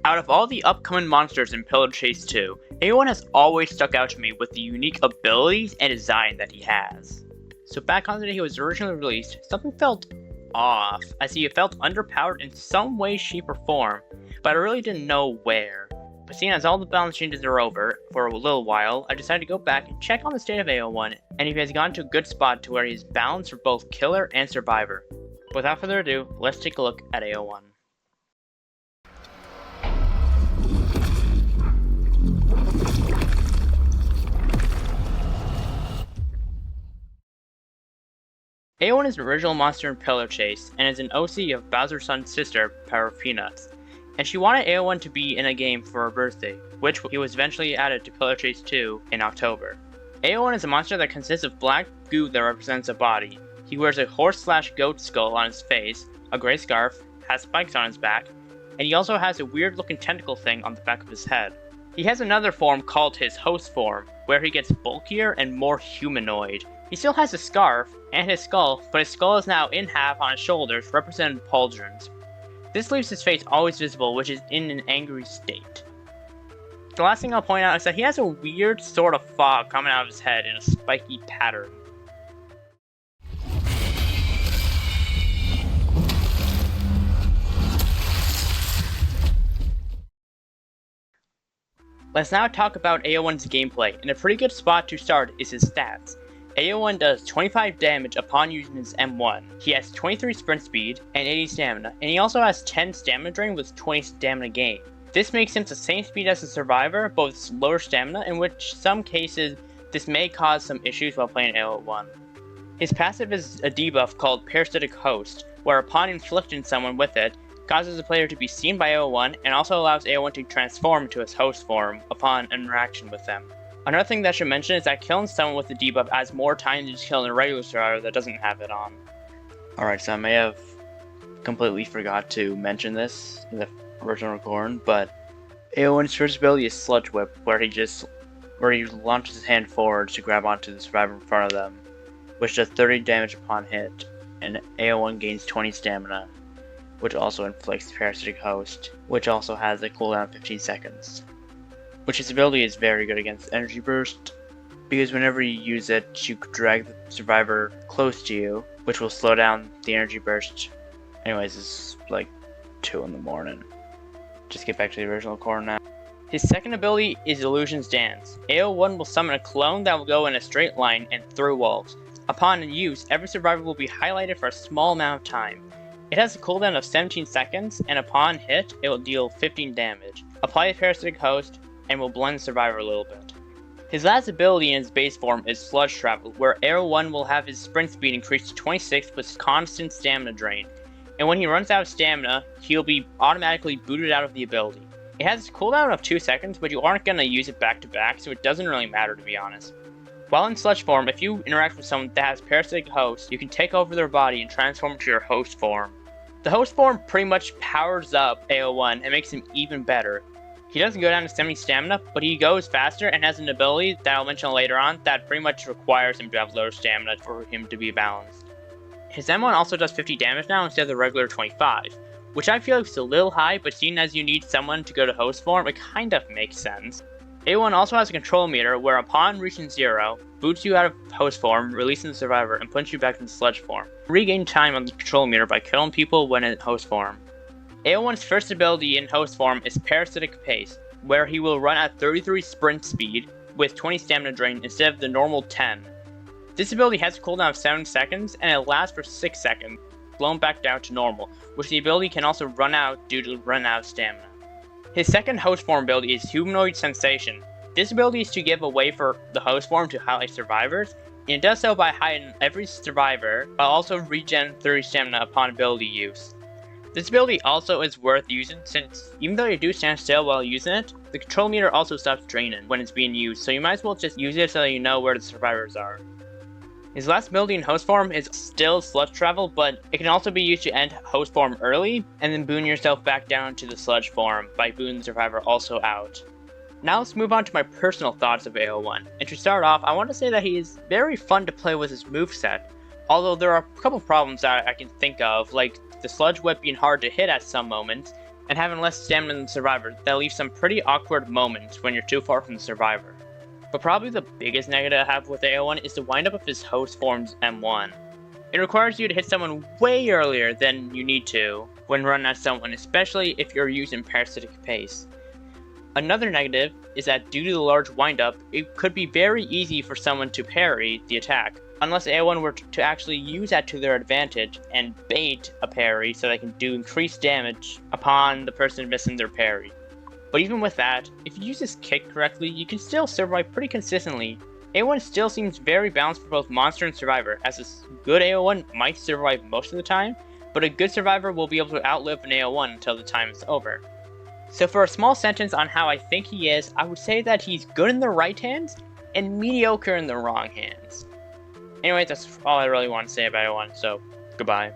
Out of all the upcoming monsters in Pillar Chase 2, A01 has always stuck out to me with the unique abilities and design that he has. So back on the day he was originally released, something felt off, as he felt underpowered in some way, shape, or form, but I really didn't know where. But seeing as all the balance changes are over for a little while, I decided to go back and check on the state of A01, and he has gotten to a good spot to where he's balanced for both killer and survivor. Without further ado, let's take a look at A01. A01 is an original monster in Pillar Chase, and is an OC of Bowser's son's sister, Power of Peanuts, and she wanted A01 to be in a game for her birthday, which he was eventually added to Pillar Chase 2 in October. A01 is a monster that consists of black goo that represents a body. He wears a horse/goat skull on his face, a gray scarf, has spikes on his back, and he also has a weird looking tentacle thing on the back of his head. He has another form called his host form, where he gets bulkier and more humanoid. He still has a scarf and his skull, but his skull is now in half on his shoulders, representing pauldrons. This leaves his face always visible, which is in an angry state. The last thing I'll point out is that he has a weird sort of fog coming out of his head in a spiky pattern. Let's now talk about A01's gameplay, and a pretty good spot to start is his stats. A01 does 25 damage upon using his M1. He has 23 sprint speed and 80 stamina, and he also has 10 stamina drain with 20 stamina gain. This makes him the same speed as a survivor, but with lower stamina, in which some cases this may cause some issues while playing A01. His passive is a debuff called Parasitic Host, where upon inflicting someone with it, causes the player to be seen by A01 and also allows A01 to transform into his host form upon interaction with them. Another thing that I should mention is that killing someone with the debuff adds more time than just killing a regular survivor that doesn't have it on. Alright, so I may have completely forgot to mention this in the original recording, but A01's first ability is Sludge Whip, where he launches his hand forward to grab onto the survivor in front of them, which does 30 damage upon hit, and A01 gains 20 stamina, which also inflicts Parasitic Host, which also has a cooldown of 15 seconds. Which his ability is very good against Energy Burst, because whenever you use it, you drag the survivor close to you, which will slow down the Energy Burst. Anyways, it's like 2 in the morning. Just get back to the original core now. His second ability is Illusion's Dance. A01 will summon a clone that will go in a straight line and through walls. Upon use, every survivor will be highlighted for a small amount of time. It has a cooldown of 17 seconds, and upon hit, it will deal 15 damage. Apply a Parasitic Host, and will blend the survivor a little bit. His last ability in his base form is Sludge Travel, where A01 will have his sprint speed increased to 26 with constant stamina drain, and when he runs out of stamina, he'll be automatically booted out of the ability. It has a cooldown of 2 seconds, but you aren't going to use it back to back, so it doesn't really matter to be honest. While in Sludge form, if you interact with someone that has Parasitic Host, you can take over their body and transform into your host form. The host form pretty much powers up A01 and makes him even better. He doesn't go down to 70 stamina, but he goes faster and has an ability that I'll mention later on that pretty much requires him to have lower stamina for him to be balanced. His M1 also does 50 damage now instead of the regular 25, which I feel like is a little high, but seeing as you need someone to go to host form, it kind of makes sense. A1 also has a control meter where upon reaching 0, boots you out of host form, releasing the survivor, and puts you back in sludge form. Regain time on the control meter by killing people when in host form. A01's first ability in host form is Parasitic Pace, where he will run at 33 sprint speed with 20 stamina drain instead of the normal 10. This ability has a cooldown of 7 seconds and it lasts for 6 seconds, blown back down to normal, which the ability can also run out due to run out of stamina. His second host form ability is Humanoid Sensation. This ability is to give a way for the host form to highlight survivors, and it does so by hiding every survivor, while also regen 30 stamina upon ability use. This ability also is worth using since, even though you do stand still while using it, the control meter also stops draining when it's being used, so you might as well just use it so that you know where the survivors are. His last ability in host form is still Sludge Travel, but it can also be used to end host form early, and then boon yourself back down to the sludge form by booning the survivor also out. Now let's move on to my personal thoughts of A01, and to start off, I want to say that he is very fun to play with his moveset, although there are a couple problems that I can think of, like the Sludge Whip being hard to hit at some moments, and having less stamina than the survivor that leaves some pretty awkward moments when you're too far from the survivor. But probably the biggest negative I have with A01 is the windup of his host form's M1. It requires you to hit someone way earlier than you need to when running at someone, especially if you're using parasitic pace. Another negative is that due to the large windup, it could be very easy for someone to parry the attack, unless A01 were to actually use that to their advantage and bait a parry so they can do increased damage upon the person missing their parry. But even with that, if you use this kick correctly, you can still survive pretty consistently. A01 still seems very balanced for both monster and survivor, as a good A01 might survive most of the time, but a good survivor will be able to outlive an A01 until the time is over. So for a small sentence on how I think he is, I would say that he's good in the right hands and mediocre in the wrong hands. Anyway, that's all I really want to say about A01, so goodbye.